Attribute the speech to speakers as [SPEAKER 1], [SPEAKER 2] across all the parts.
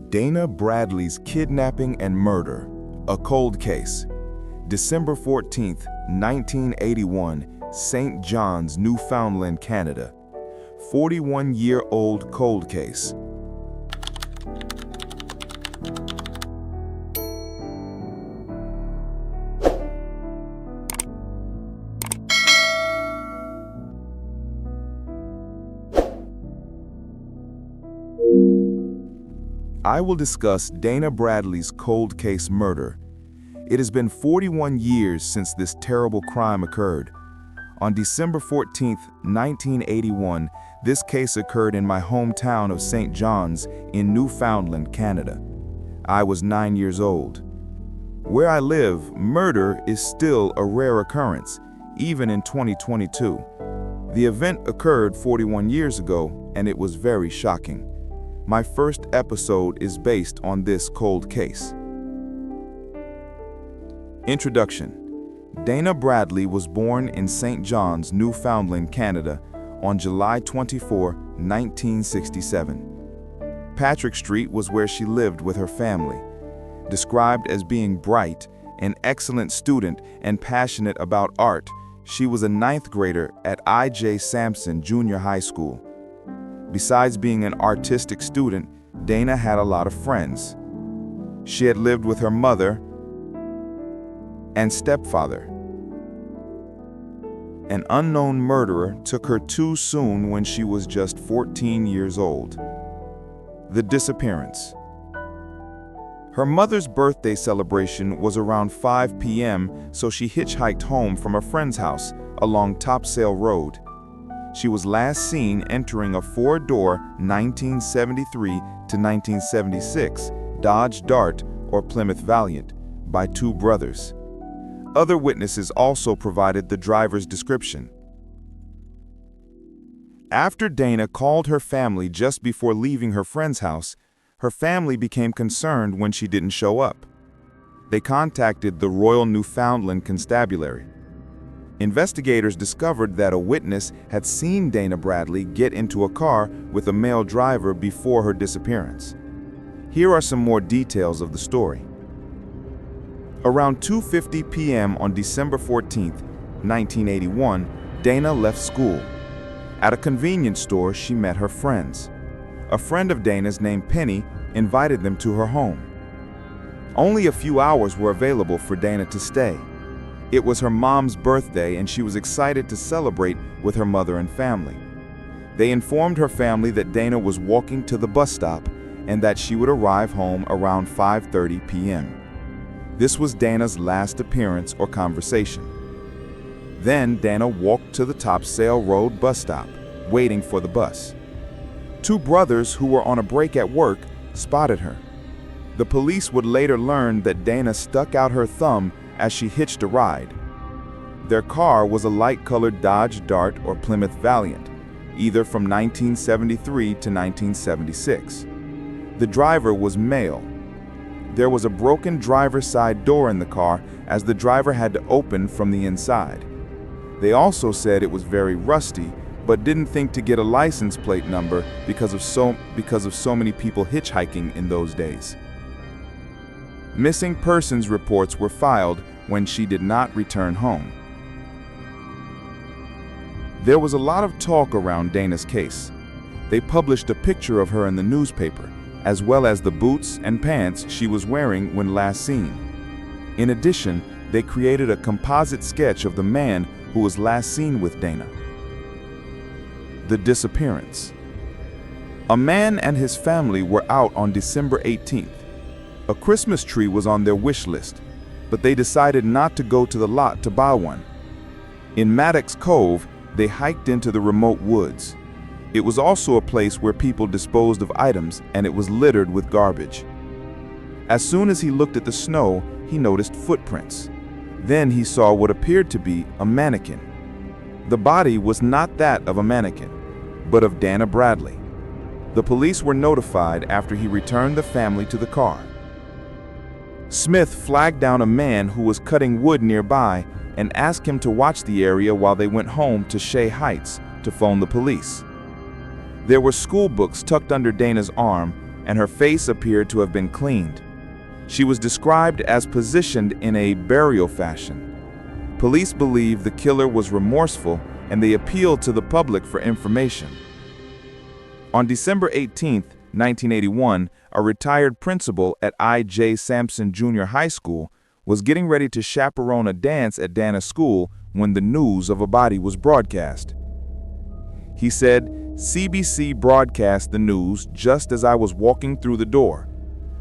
[SPEAKER 1] Dana Bradley's kidnapping and murder, a cold case. December 14, 1981, St. John's, Newfoundland, Canada. 41-year-old cold case. I will discuss Dana Bradley's cold case murder. It has been 41 years since this terrible crime occurred. On December 14, 1981, this case occurred in my hometown of St. John's in Newfoundland, Canada. I was 9 years old. Where I live, murder is still a rare occurrence, even in 2022. The event occurred 41 years ago, and it was very shocking. My first episode is based on this cold case. Introduction. Dana Bradley was born in St. John's, Newfoundland, Canada on July 24, 1967. Patrick Street was where she lived with her family. Described as being bright, an excellent student, and passionate about art, she was a ninth grader at I.J. Sampson Junior High School. Besides being an artistic student, Dana had a lot of friends. She had lived with her mother and stepfather. An unknown murderer took her too soon when she was just 14 years old. The disappearance. Her mother's birthday celebration was around 5 p.m., so she hitchhiked home from a friend's house along Topsail Road. She was last seen entering a four-door 1973 to 1976 Dodge Dart or Plymouth Valiant by two brothers. Other witnesses also provided the driver's description. After Dana called her family just before leaving her friend's house, her family became concerned when she didn't show up. They contacted the Royal Newfoundland Constabulary. Investigators discovered that a witness had seen Dana Bradley get into a car with a male driver before her disappearance. Here are some more details of the story. Around 2:50 p.m. on December 14, 1981, Dana left school. At a convenience store, she met her friends. A friend of Dana's named Penny invited them to her home. Only a few hours were available for Dana to stay. It was her mom's birthday, and she was excited to celebrate with her mother and family. They informed her family that Dana was walking to the bus stop and that she would arrive home around 5:30 p.m. This was Dana's last appearance or conversation. Then Dana walked to the Topsail Road bus stop, waiting for the bus. Two brothers who were on a break at work spotted her. The police would later learn that Dana stuck out her thumb as she hitched a ride. Their car was a light-colored Dodge Dart or Plymouth Valiant, either from 1973 to 1976. The driver was male. There was a broken driver's side door in the car as the driver had to open from the inside. They also said it was very rusty, but didn't think to get a license plate number because of so many people hitchhiking in those days. Missing persons reports were filed when she did not return home. There was a lot of talk around Dana's case. They published a picture of her in the newspaper, as well as the boots and pants she was wearing when last seen. In addition, they created a composite sketch of the man who was last seen with Dana. The disappearance. A man and his family were out on December 18th. A Christmas tree was on their wish list, but they decided not to go to the lot to buy one. In Maddox Cove, they hiked into the remote woods. It was also a place where people disposed of items, and it was littered with garbage. As soon as he looked at the snow, he noticed footprints. Then he saw what appeared to be a mannequin. The body was not that of a mannequin, but of Dana Bradley. The police were notified after he returned the family to the car. Smith flagged down a man who was cutting wood nearby and asked him to watch the area while they went home to Shea Heights to phone the police. There were school books tucked under Dana's arm, and her face appeared to have been cleaned. She was described as positioned in a burial fashion. Police believe the killer was remorseful, and they appealed to the public for information. On December 18, 1981, a retired principal at I.J. Sampson Junior High School was getting ready to chaperone a dance at Dana's school when the news of a body was broadcast. He said, "CBC broadcast the news just as I was walking through the door.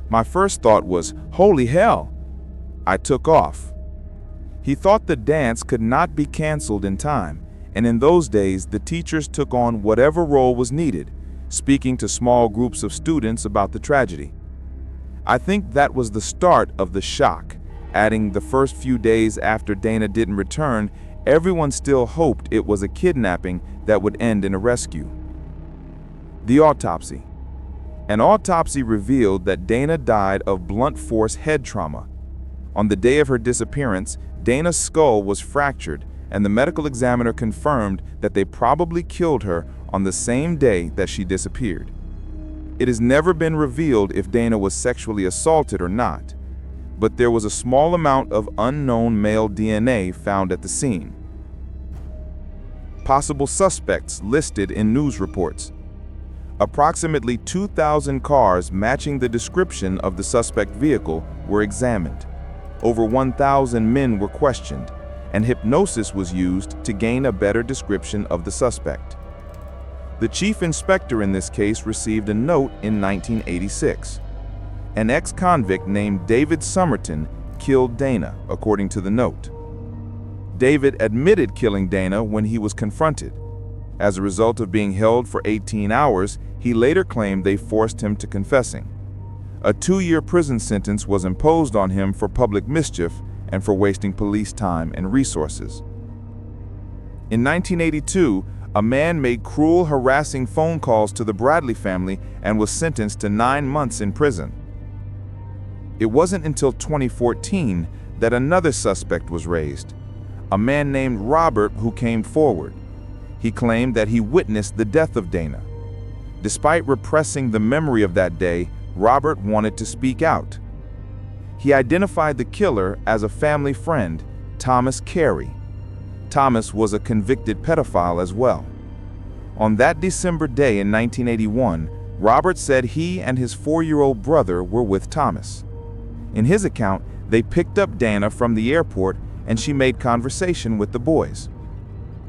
[SPEAKER 1] My first thought was, holy hell!" I took off. He thought the dance could not be canceled in time, and in those days the teachers took on whatever role was needed, speaking to small groups of students about the tragedy. I think that was the start of the shock, adding the first few days after Dana didn't return, everyone still hoped it was a kidnapping that would end in a rescue. The autopsy. An autopsy revealed that Dana died of blunt force head trauma. On the day of her disappearance, Dana's skull was fractured, and the medical examiner confirmed that they probably killed her on the same day that she disappeared. It has never been revealed if Dana was sexually assaulted or not, but there was a small amount of unknown male DNA found at the scene. Possible suspects listed in news reports. Approximately 2,000 cars matching the description of the suspect vehicle were examined. Over 1,000 men were questioned, and hypnosis was used to gain a better description of the suspect. The chief inspector in this case received a note in 1986. An ex-convict named David Somerton killed Dana, according to the note. David admitted killing Dana when he was confronted. As a result of being held for 18 hours, he later claimed they forced him to confessing. A 2-year prison sentence was imposed on him for public mischief and for wasting police time and resources. In 1982, a man made cruel, harassing phone calls to the Bradley family and was sentenced to 9 months in prison. It wasn't until 2014 that another suspect was raised, a man named Robert who came forward. He claimed that he witnessed the death of Dana. Despite repressing the memory of that day, Robert wanted to speak out. He identified the killer as a family friend, Thomas Carey. Thomas was a convicted pedophile as well. On that December day in 1981, Robert said he and his 4-year-old brother were with Thomas. In his account, they picked up Dana from the airport and she made conversation with the boys.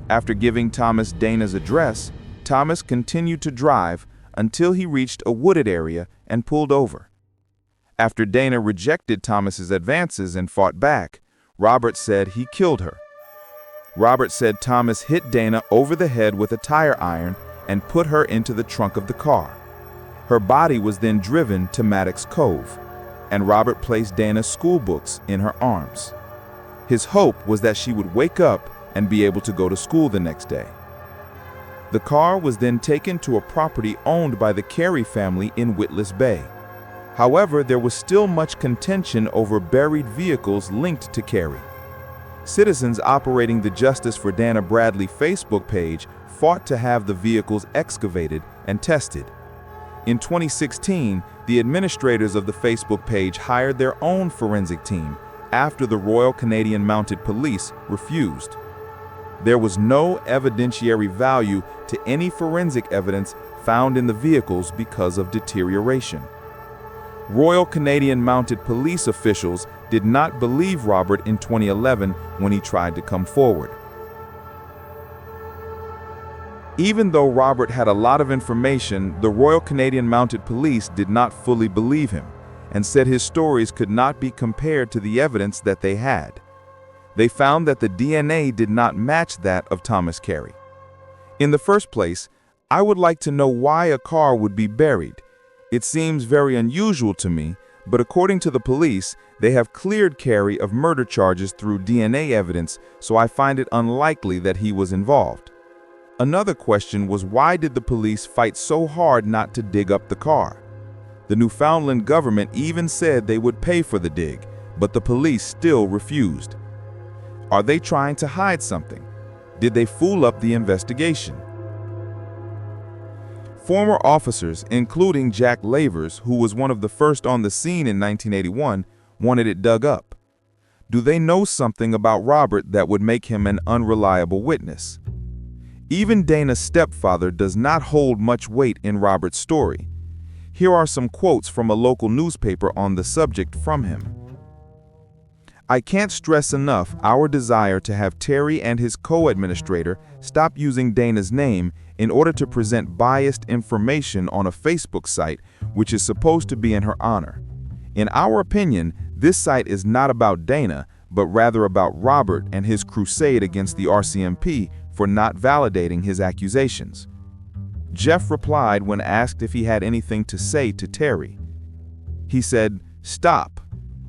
[SPEAKER 1] After giving Thomas Dana's address, Thomas continued to drive until he reached a wooded area and pulled over. After Dana rejected Thomas's advances and fought back, Robert said he killed her. Robert said Thomas hit Dana over the head with a tire iron and put her into the trunk of the car. Her body was then driven to Maddox Cove, and Robert placed Dana's schoolbooks in her arms. His hope was that she would wake up and be able to go to school the next day. The car was then taken to a property owned by the Carey family in Witless Bay. However, there was still much contention over buried vehicles linked to Carey. Citizens operating the Justice for Dana Bradley Facebook page fought to have the vehicles excavated and tested. In 2016, the administrators of the Facebook page hired their own forensic team after the Royal Canadian Mounted Police refused. There was no evidentiary value to any forensic evidence found in the vehicles because of deterioration. Royal Canadian Mounted Police officials did not believe Robert in 2011 when he tried to come forward. Even though Robert had a lot of information, the Royal Canadian Mounted Police did not fully believe him and said his stories could not be compared to the evidence that they had. They found that the DNA did not match that of Thomas Carey. In the first place, I would like to know why a car would be buried. It seems very unusual to me, but according to the police, they have cleared Carey of murder charges through DNA evidence, so I find it unlikely that he was involved. Another question was, why did the police fight so hard not to dig up the car? The Newfoundland government even said they would pay for the dig, but the police still refused. Are they trying to hide something? Did they fool up the investigation? Former officers, including Jack Lavers, who was one of the first on the scene in 1981, wanted it dug up. Do they know something about Robert that would make him an unreliable witness? Even Dana's stepfather does not hold much weight in Robert's story. Here are some quotes from a local newspaper on the subject from him. "I can't stress enough our desire to have Terry and his co-administrator stop using Dana's name in order to present biased information on a Facebook site which is supposed to be in her honor. In our opinion, this site is not about Dana, but rather about Robert and his crusade against the RCMP for not validating his accusations." Jeff replied when asked if he had anything to say to Terry. He said, "Stop.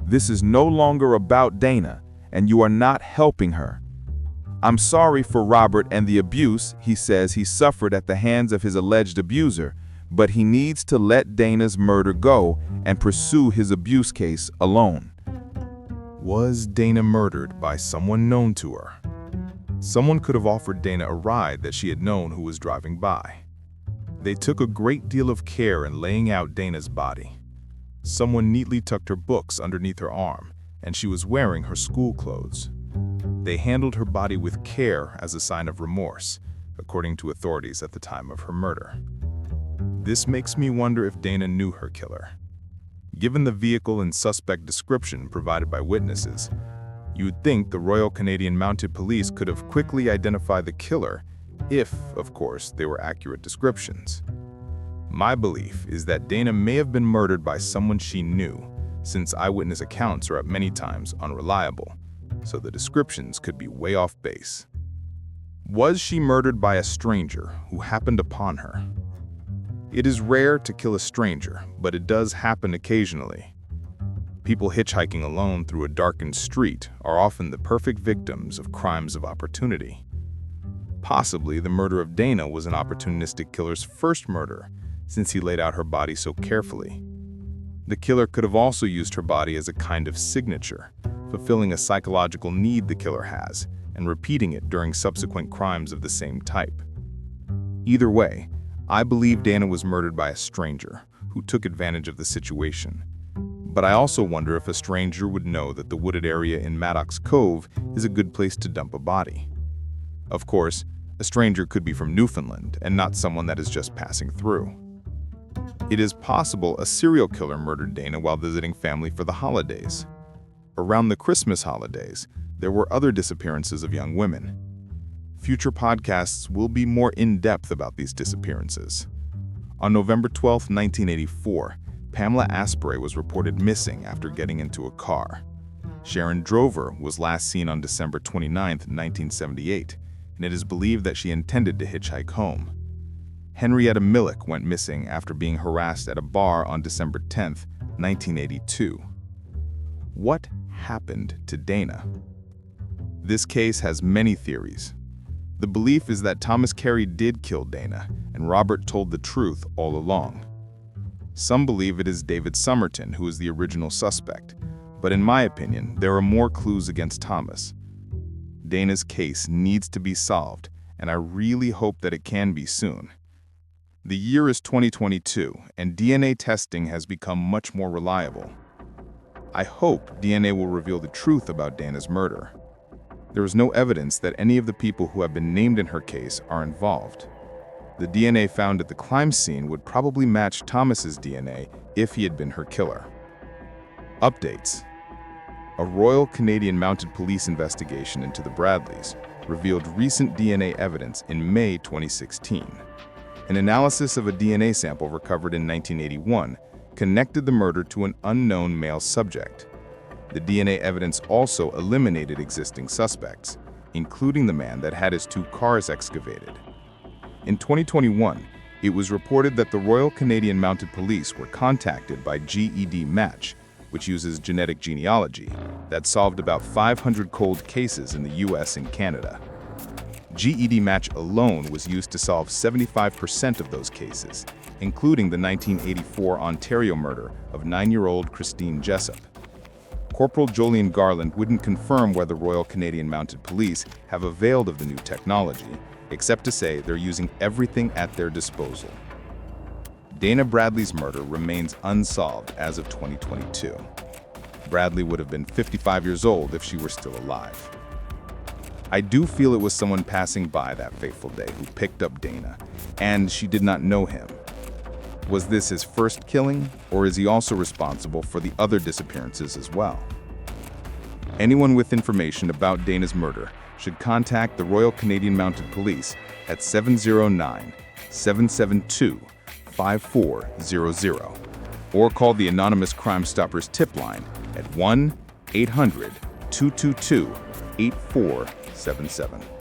[SPEAKER 1] This is no longer about Dana, and you are not helping her. I'm sorry for Robert and the abuse he says he suffered at the hands of his alleged abuser, but he needs to let Dana's murder go and pursue his abuse case alone."
[SPEAKER 2] Was Dana murdered by someone known to her? Someone could have offered Dana a ride that she had known who was driving by. They took a great deal of care in laying out Dana's body. Someone neatly tucked her books underneath her arm, and she was wearing her school clothes. They handled her body with care as a sign of remorse, according to authorities at the time of her murder. This makes me wonder if Dana knew her killer. Given the vehicle and suspect description provided by witnesses, you would think the Royal Canadian Mounted Police could have quickly identified the killer if, of course, they were accurate descriptions. My belief is that Dana may have been murdered by someone she knew, since eyewitness accounts are at many times unreliable, so the descriptions could be way off base. Was she murdered by a stranger who happened upon her? It is rare to kill a stranger, but it does happen occasionally. People hitchhiking alone through a darkened street are often the perfect victims of crimes of opportunity. Possibly the murder of Dana was an opportunistic killer's first murder, since he laid out her body so carefully. The killer could have also used her body as a kind of signature, fulfilling a psychological need the killer has, and repeating it during subsequent crimes of the same type. Either way, I believe Dana was murdered by a stranger who took advantage of the situation. But I also wonder if a stranger would know that the wooded area in Maddox Cove is a good place to dump a body. Of course, a stranger could be from Newfoundland and not someone that is just passing through. It is possible a serial killer murdered Dana while visiting family for the holidays. Around the Christmas holidays, there were other disappearances of young women. Future podcasts will be more in-depth about these disappearances. On November 12, 1984, Pamela Asprey was reported missing after getting into a car. Sharon Drover was last seen on December 29, 1978, and it is believed that she intended to hitchhike home. Henrietta Millick went missing after being harassed at a bar on December 10, 1982. What happened to Dana? This case has many theories. The belief is that Thomas Carey did kill Dana, and Robert told the truth all along. Some believe it is David Somerton who is the original suspect, but in my opinion, there are more clues against Thomas. Dana's case needs to be solved, and I really hope that it can be soon. The year is 2022, and DNA testing has become much more reliable. I hope DNA will reveal the truth about Dana's murder. There is no evidence that any of the people who have been named in her case are involved. The DNA found at the crime scene would probably match Thomas's DNA if he had been her killer. Updates. A Royal Canadian Mounted Police investigation into the Bradleys revealed recent DNA evidence in May 2016. An analysis of a DNA sample recovered in 1981 connected the murder to an unknown male subject. The DNA evidence also eliminated existing suspects, including the man that had his 2 cars excavated. In 2021, it was reported that the Royal Canadian Mounted Police were contacted by GED Match, which uses genetic genealogy, that solved about 500 cold cases in the US and Canada. GED Match alone was used to solve 75% of those cases, including the 1984 Ontario murder of 9-year-old Christine Jessup. Corporal Jolene Garland wouldn't confirm whether Royal Canadian Mounted Police have availed of the new technology, except to say they're using everything at their disposal. Dana Bradley's murder remains unsolved as of 2022. Bradley would have been 55 years old if she were still alive. I do feel it was someone passing by that fateful day who picked up Dana, and she did not know him. Was this his first killing, or is he also responsible for the other disappearances as well? Anyone with information about Dana's murder should contact the Royal Canadian Mounted Police at 709-772-5400 or call the Anonymous Crime Stoppers tip line at 1-800-222-8477.